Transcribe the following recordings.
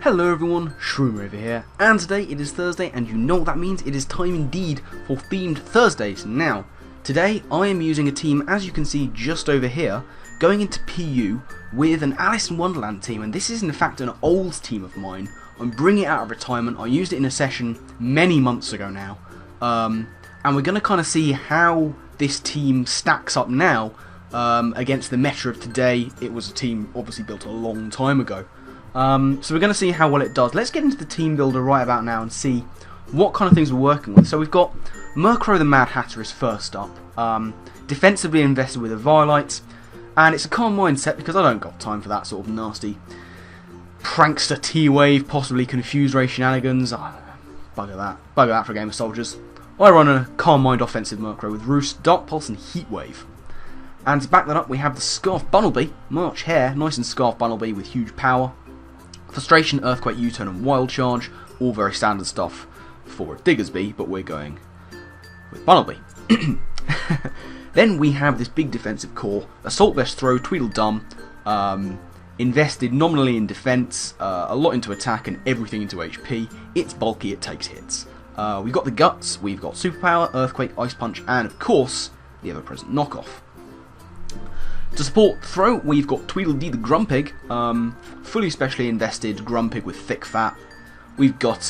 Hello everyone, Shroomraver here, and today it is Thursday, and you know what that means, it is time indeed for themed Thursdays. Now, today I am using a team, as you can see just over here, going into PU with an Alice in Wonderland team, and this is in fact an old team of mine. I'm bringing it out of retirement. I used it in a session many months ago now, and we're going to kind of see how this team stacks up now against the meta of today. It was a team obviously built a long time ago. So we're going to see how well it does. Let's get into the team builder right about now and see what kind of things we're working with. So we've got Murkrow the Mad Hatter is first up. Defensively invested with a Violite. And it's a calm mindset because I don't got time for that sort of nasty prankster T-Wave, possibly Confused Ray shenanigans. Oh, bugger that. Bugger that for a game of soldiers. I run a calm mind offensive Murkrow with Roost, Dark Pulse and Heat Wave. And to back that up we have the Scarf Bunnelby, March Hare, nice and Scarf Bunnelby with huge power. Frustration, Earthquake, U-Turn and Wild Charge, all very standard stuff for a Diggersby, but we're going with Bunnelby. Then we have this big defensive core, Assault Vest Throw, Tweedledum, invested nominally in defense, a lot into attack and everything into HP. It's bulky, it takes hits. We've got the Guts, we've got Superpower, Earthquake, Ice Punch, and of course, the ever-present Knockoff. To support Throw, we've got Tweedledee the Grumpig, fully specially invested Grumpig with thick fat. We've got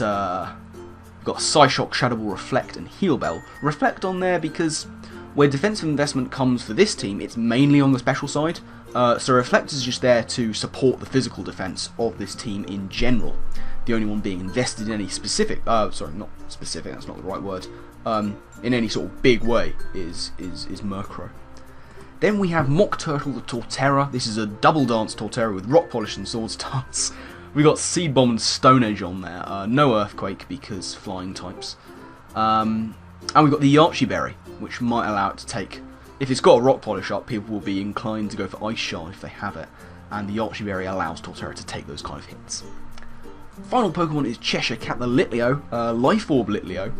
Psyshock, Shadow Ball, Reflect, and Heal Bell. Reflect on there because where defensive investment comes for this team, it's mainly on the special side. So Reflect is just there to support the physical defense of this team in general. The only one being invested in any specific, sorry, not specific, that's not the right word, in any sort of big way is Murkrow. Then we have Mock Turtle the Torterra. This is a double dance Torterra with Rock Polish and Swords Dance. We got Seed Bomb and Stone Edge on there. No Earthquake because flying types. And we've got the Archieberry, which might allow it to take... If it's got a Rock Polish up, people will be inclined to go for Ice Shard if they have it. And the Archieberry allows Torterra to take those kind of hits. Final Pokemon is Cheshire Cat the Litleo, Life Orb Litleo,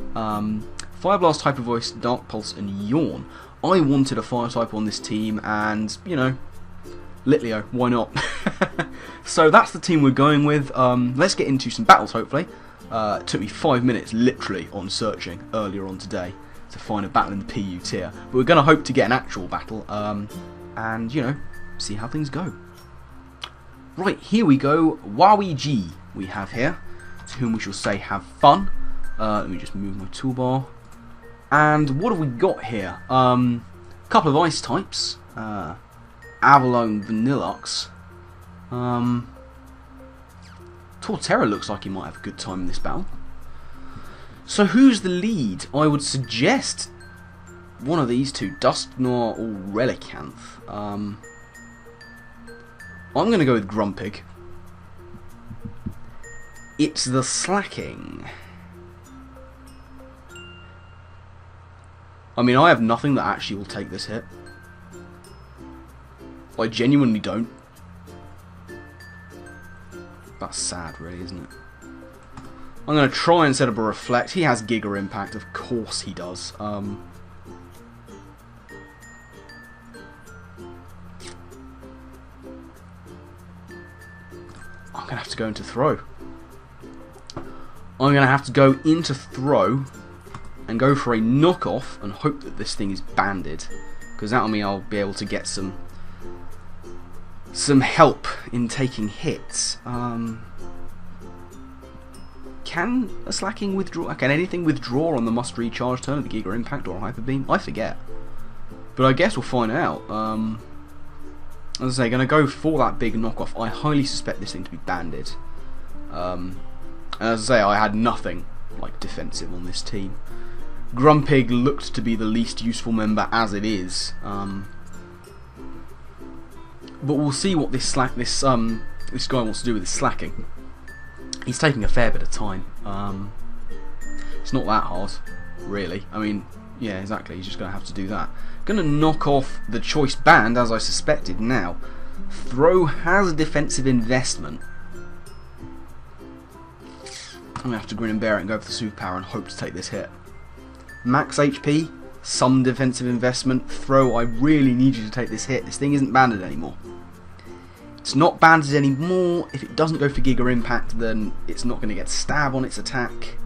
Fire Blast, Hyper Voice, Dark Pulse and Yawn. I wanted a fire type on this team and, you know, Litleo, why not? So that's the team we're going with. Let's get into some battles hopefully. It took me 5 minutes literally on searching earlier on today to find a battle in the PU tier. But we're going to hope to get an actual battle and, you know, see how things go. Right, here we go. Wowie G we have here, to whom we shall say have fun. Let me just move my toolbar. And what have we got here? Couple of ice types. Avalon, Vanilluxe. Torterra looks like he might have a good time in this battle. So who's the lead? I would suggest one of these two, Dusknoir or Relicanth. I'm going to go with Grumpig. It's the Slacking. I mean, I have nothing that actually will take this hit. I genuinely don't. That's sad, really, isn't it? I'm going to try and set up a Reflect. He has Giga Impact, of course he does. I'm going to have to go into Throw. I'm going to have to go into Throw and go for a knockoff and hope that this thing is banded, because that'll mean I'll be able to get some help in taking hits. Can a Slacking withdraw? Can anything withdraw on the must recharge turn of the Giga Impact or Hyper Beam? I forget, but I guess we'll find out. As I say, going to go for that big knockoff. I highly suspect this thing to be banded. As I say, I had nothing like defensive on this team. Grumpig looked to be the least useful member as it is, but we'll see what this guy wants to do with his Slacking. He's taking a fair bit of time. It's not that hard, really. I mean, yeah, exactly. He's just going to have to do that. Going to knock off the Choice Band as I suspected. Now, Throw has a defensive investment. I'm going to have to grin and bear it and go for the Superpower and hope to take this hit. Max HP, some defensive investment. Throw, I really need you to take this hit. This thing isn't banded anymore. It's not banded anymore. If it doesn't go for Giga Impact, then it's not going to get stab on its attack.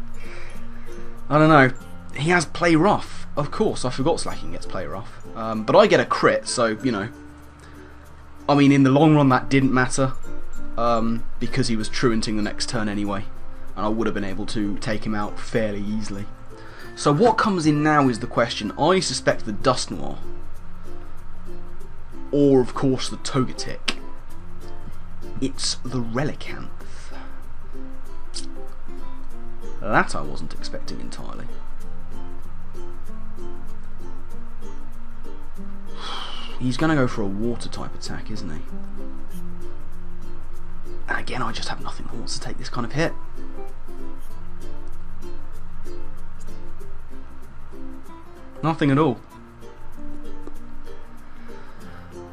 I don't know. He has Play Rough. Of course, I forgot Slacking gets Play Rough. But I get a crit, so, you know. I mean, in the long run, that didn't matter. Because he was truanting the next turn anyway. And I would have been able to take him out fairly easily. So what comes in now is the question. I suspect the Dust Noir. Or, of course, the Togetic. It's the Relicanth. That I wasn't expecting entirely. He's going to go for a water type attack, isn't he? And again, I just have nothing that wants to take this kind of hit. Nothing at all.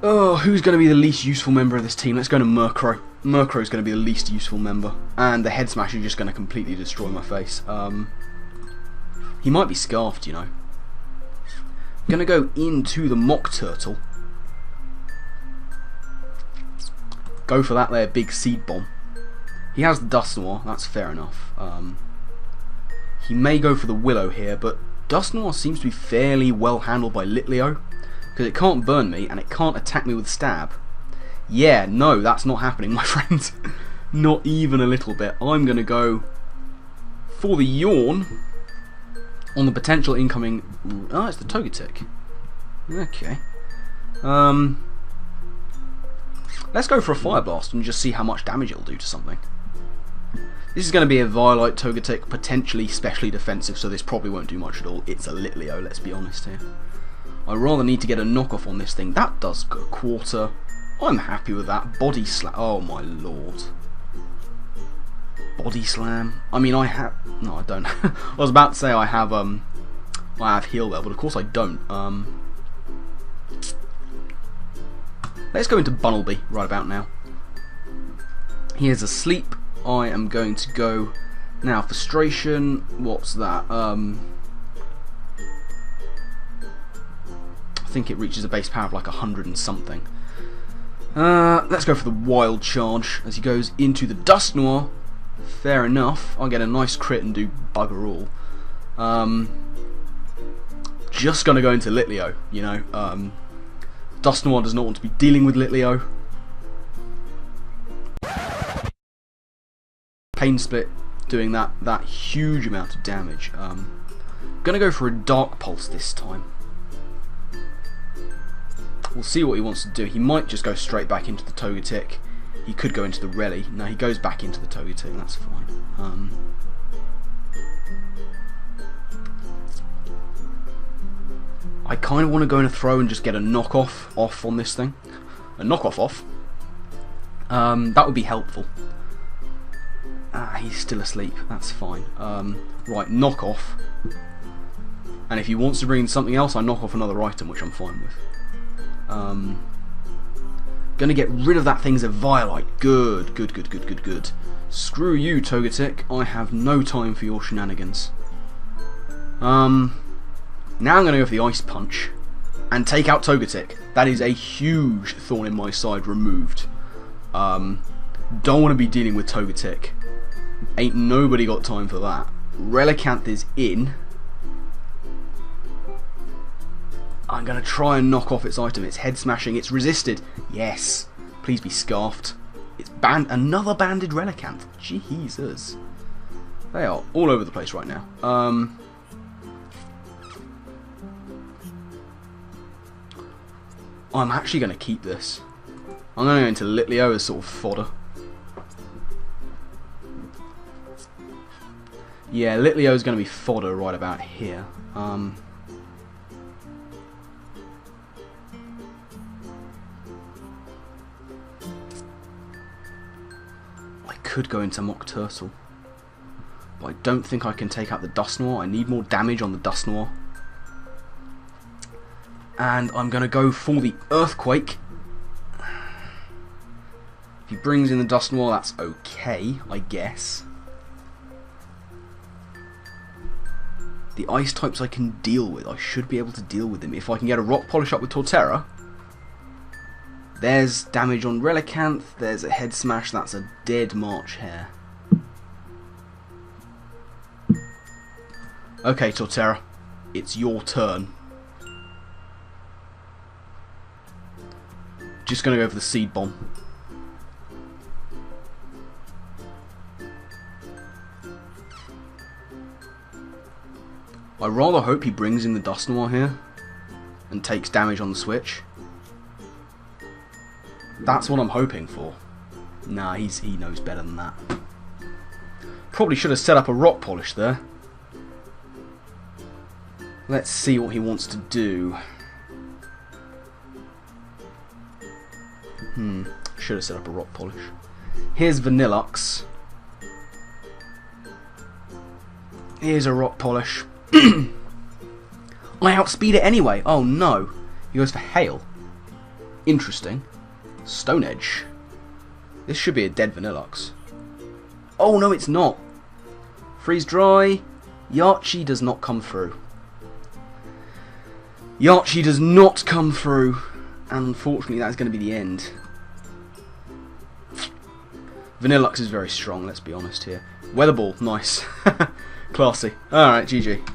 Oh, who's going to be the least useful member of this team? Let's go to Murkrow. Murkrow is going to be the least useful member. And the Head Smash is just going to completely destroy my face. He might be Scarfed, you know. Going to go into the Mock Turtle. Go for that there big Seed Bomb. He has the Dust Noir, that's fair enough. He may go for the Willow here, but Dust Noir seems to be fairly well handled by Litleo. Because it can't burn me, and it can't attack me with Stab. Yeah, no, that's not happening, my friend. Not even a little bit. I'm going to go for the Yawn on the potential incoming... Oh, it's the Togetic. Okay. Let's go for a Fire Blast and just see how much damage it'll do to something. This is going to be a Violite Togetic, potentially specially defensive, so this probably won't do much at all. It's a Litleo, let's be honest here. I rather need to get a knockoff on this thing. That does a quarter. I'm happy with that. Body Slam. Oh my lord. Body Slam. I mean, I have... No, I don't. I was about to say I have Heal Bell, but of course I don't. Let's go into Bunnelby right about now. He is asleep. I am going to go... Now, Frustration. What's that? I think it reaches a base power of like 100 and something. Let's go for the Wild Charge as he goes into the Dust Noir. Fair enough. I'll get a nice crit and do bugger all. Just gonna go into Litleo, you know. Dust Noir does not want to be dealing with Litleo. Pain Split doing that huge amount of damage. Gonna go for a Dark Pulse this time. We'll see what he wants to do. He might just go straight back into the Togetic. He could go into the Rally. No, he goes back into the Togetic. That's fine. I kind of want to go in a throw and just get a knockoff off on this thing. A knockoff off. That would be helpful. He's still asleep. That's fine. Right, knockoff. And if he wants to bring in something else, I knock off another item, which I'm fine with. Gonna get rid of that thing's a Violite. Good, good, good, good, good, good. Screw you, Togetic. I have no time for your shenanigans. Now I'm gonna go for the Ice Punch and take out Togetic. That is a huge thorn in my side removed. Don't want to be dealing with Togetic. Ain't nobody got time for that. Relicanth is in. I'm going to try and knock off its item. It's Head Smashing. It's resisted. Yes. Please be Scarfed. It's banned. Another banded Relicanth. Jesus. They are all over the place right now. I'm actually going to keep this. I'm going to go into Litleo as sort of fodder. Yeah, Litleo is going to be fodder right about here. I could go into Mock Turtle, but I don't think I can take out the Dust Noir. I need more damage on the Dust Noir. And I'm going to go for the Earthquake. If he brings in the Dust Noir, that's okay, I guess. The ice types I can deal with. I should be able to deal with them. If I can get a Rock Polish up with Torterra, There's damage on Relicanth. There's a head smash. That's a dead March Hare. Okay, Torterra. It's your turn. Just going to go for the Seed Bomb. I rather hope he brings in the Dusknoir here and takes damage on the switch. That's what I'm hoping for. Nah, he knows better than that. Probably should have set up a Rock Polish there. Let's see what he wants to do. Should have set up a Rock Polish. Here's Vanillux. Here's a Rock Polish. I outspeed it anyway. Oh no. He goes for Hail. Interesting. Stone Edge. This should be a dead Vanillux. Oh no, it's not. Freeze Dry. Yachi does not come through. Yachi does not come through. And unfortunately that's going to be the end. Vanillux is very strong, let's be honest here. Weather Ball, nice. Classy. Alright, GG.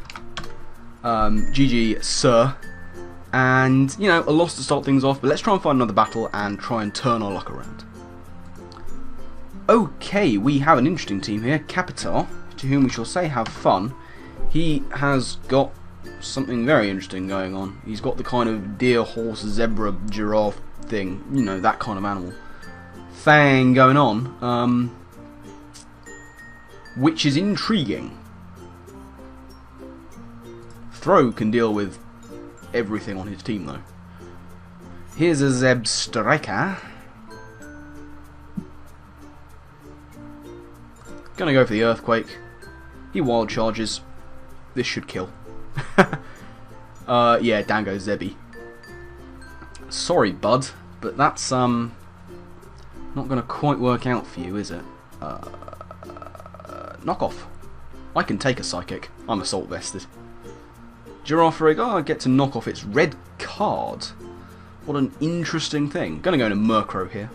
GG, sir. And, you know, a loss to start things off, but let's try and find another battle and try and turn our luck around. Okay, we have an interesting team here. Capitar, to whom we shall say have fun. He has got something very interesting going on. He's got the kind of deer, horse, zebra, giraffe thing. You know, that kind of animal thing going on. Which is intriguing. Throw can deal with everything on his team though. Here's a Zeb Striker. Gonna go for the Earthquake. He wild charges. This should kill. Yeah, down goes Zebby. Sorry, bud, but that's not gonna quite work out for you, is it? Knock off. I can take a Psychic. I'm Assault Vested. Girafarig, oh, I get to knock off its red card. What an interesting thing. Gonna go into Murkrow here.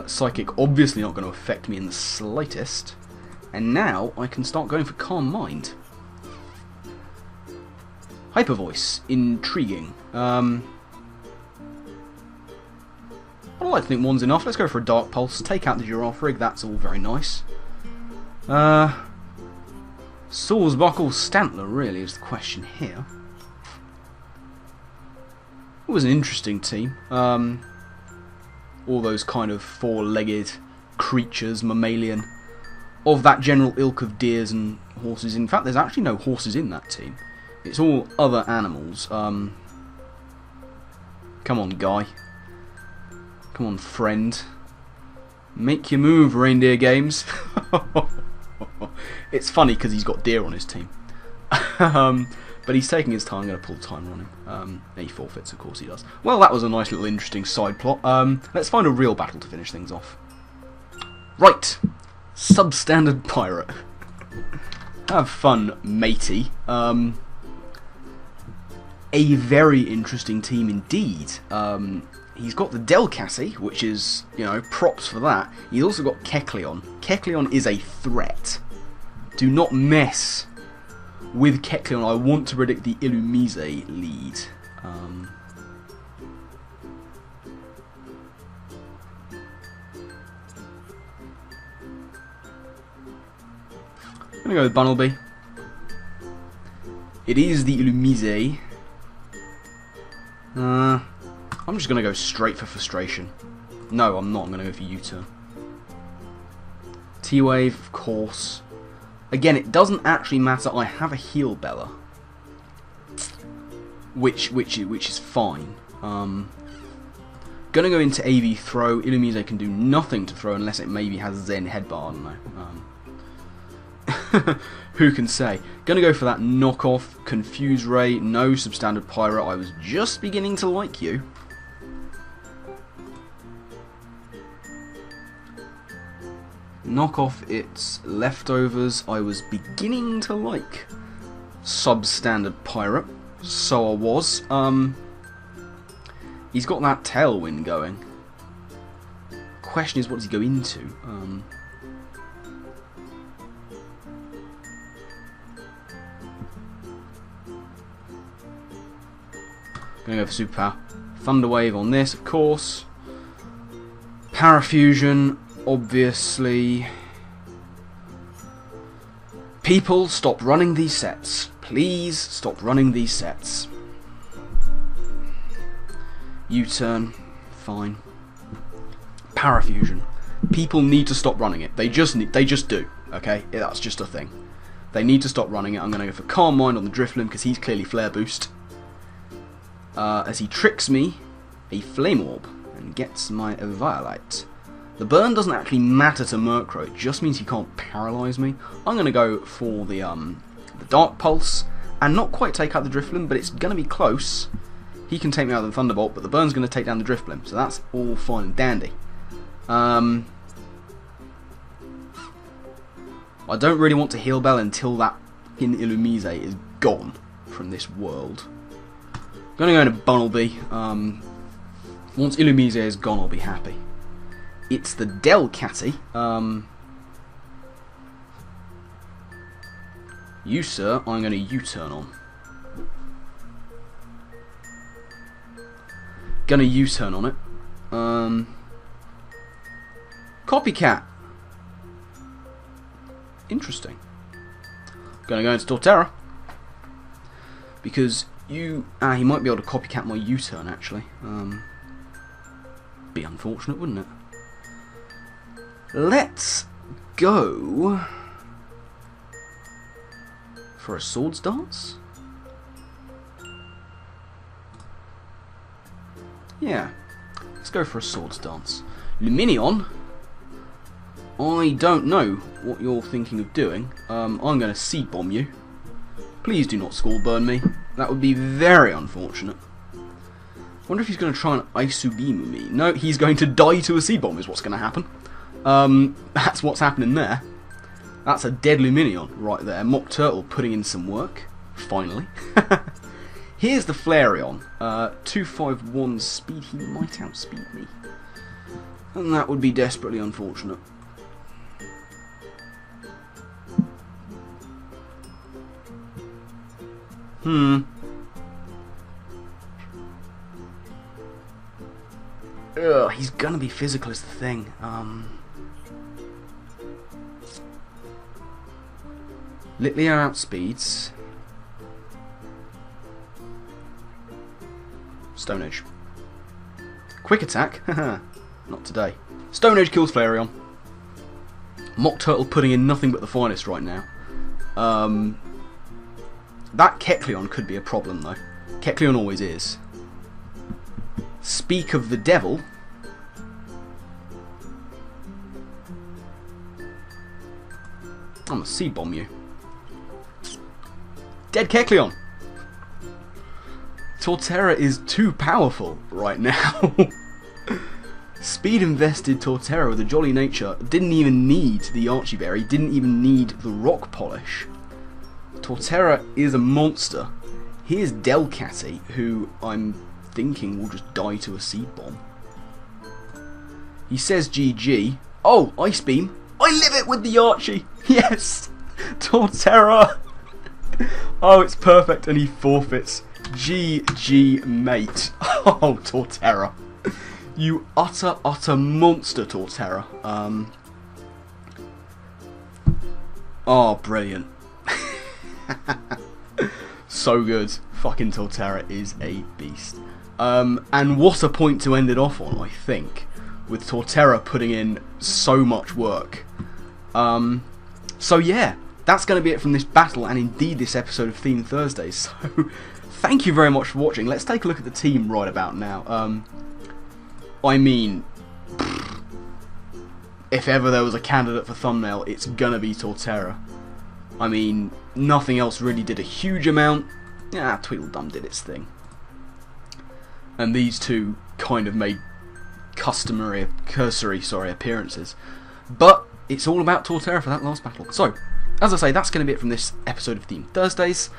Psychic obviously not going to affect me in the slightest. And now I can start going for Calm Mind. Hyper Voice, intriguing. I don't like to think one's enough. Let's go for a Dark Pulse. Take out the Girafarig. That's all very nice. Sawsbuckle Stantler really is the question here. It was an interesting team. All those kind of four-legged creatures, mammalian, of that general ilk of deers and horses. In fact, there's actually no horses in that team. It's all other animals. Come on, guy. Come on, friend. Make your move, Reindeer Games. It's funny because he's got deer on his team. But he's taking his time. I'm going to pull the timer on him. He forfeits, of course he does. Well, that was a nice little interesting side plot. Let's find a real battle to finish things off. Right. Substandard Pirate. Have fun, matey. A very interesting team indeed. He's got the Delcatty, which is, you know, props for that. He's also got Kecleon. Kecleon is a threat. Do not mess with Kecleon. I want to predict the Illumise lead. I'm going to go with Bunnelby. It is the Illumise. I'm just going to go straight for Frustration. No, I'm not. I'm going to go for U-turn. T-Wave, of course. Again, it doesn't actually matter. I have a Heal Bella, which is fine. Gonna go into AV Throw. Illumise can do nothing to throw unless it maybe has Zen Headbutt. I don't know. Who can say? Gonna go for that knockoff. Confuse Ray. No Substandard Pirate. I was just beginning to like you. Knock off its leftovers. I was beginning to like Substandard Pirate, so I was. He's got that tailwind going. Question is, what does he go into? Gonna go for superpower. Thunder Wave on this, of course. Parafusion, obviously. People, stop running these sets. Please stop running these sets. U-turn, fine. Parafusion. People need to stop running it. They just do. Okay, that's just a thing. They need to stop running it. I'm gonna go for Calm Mind on the Drifloon because he's clearly Flare Boost. As he tricks me, a Flame Orb, and gets my Violite. The burn doesn't actually matter to Murkrow, it just means he can't paralyse me. I'm going to go for the Dark Pulse, and not quite take out the Drifloon, but it's going to be close. He can take me out of the Thunderbolt, but the burn's going to take down the Drifloon, so that's all fine and dandy. I don't really want to Heal Bell until that Illumise is gone from this world. Gonna go into Bunnelby. Once Illumise is gone, I'll be happy. It's the Delcatty. You, sir, I'm going to U-turn on. Gonna U-turn on it. Copycat. Interesting. Gonna go into Torterra. Because you... he might be able to copycat my U-turn, actually. Be unfortunate, wouldn't it? Let's go for a Swords Dance. Yeah, let's go for a Swords Dance. Lumineon, I don't know what you're thinking of doing. I'm going to Seed Bomb you. Please do not Scald Burn me. That would be very unfortunate. I wonder if he's going to try and Isugimu me. No, he's going to die to a Seed Bomb is what's going to happen. That's what's happening there. That's a dead Lumineon right there. Mock Turtle putting in some work. Finally. Here's the Flareon. 251 speed. He might outspeed me. And that would be desperately unfortunate. Ugh, he's gonna be physical is the thing. Litleo outspeeds. Stone Edge. Quick attack? Haha, not today. Stone Edge kills Flareon. Mock Turtle putting in nothing but the finest right now. That Kecleon could be a problem though. Kecleon always is. Speak of the devil. I'm gonna Seed Bomb you. Dead Kecleon! Torterra is too powerful right now. Speed invested Torterra with a Jolly Nature didn't even need the Archie Berry, didn't even need the Rock Polish. Torterra is a monster. Here's Delcatty, who I'm thinking will just die to a Seed Bomb. He says GG. Oh, Ice Beam. I live it with the Archie. Yes! Torterra! Oh, it's perfect, and he forfeits. GG, mate. Oh, Torterra. You utter monster, Torterra. Oh, brilliant. So good. Fucking Torterra is a beast. And what a point to end it off on, I think. With Torterra putting in so much work. So yeah, that's going to be it from this battle and indeed this episode of Theme Thursdays. So thank you very much for watching. Let's take a look at the team right about now. I mean, if ever there was a candidate for thumbnail, it's gonna be Torterra. I mean, nothing else really did a huge amount. Yeah, Tweedledum did its thing. And these two kind of made cursory appearances. But it's all about Torterra for that last battle. So, as I say, that's going to be it from this episode of Theme Thursdays.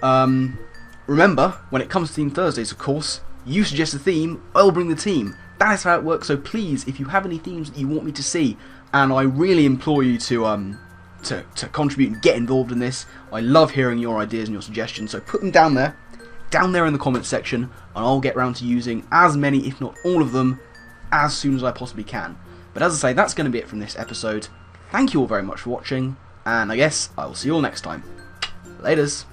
Remember, when it comes to Theme Thursdays, of course, You suggest a theme, I'll bring the team. That is how it works. So please, if you have any themes that you want me to see, and I really implore you to contribute and get involved in this. I love hearing your ideas and your suggestions. So put them down there in the comments section, and I'll get round to using as many, if not all of them, as soon as I possibly can. But as I say, that's going to be it from this episode. Thank you all very much for watching, and I guess I will see you all next time. Laters.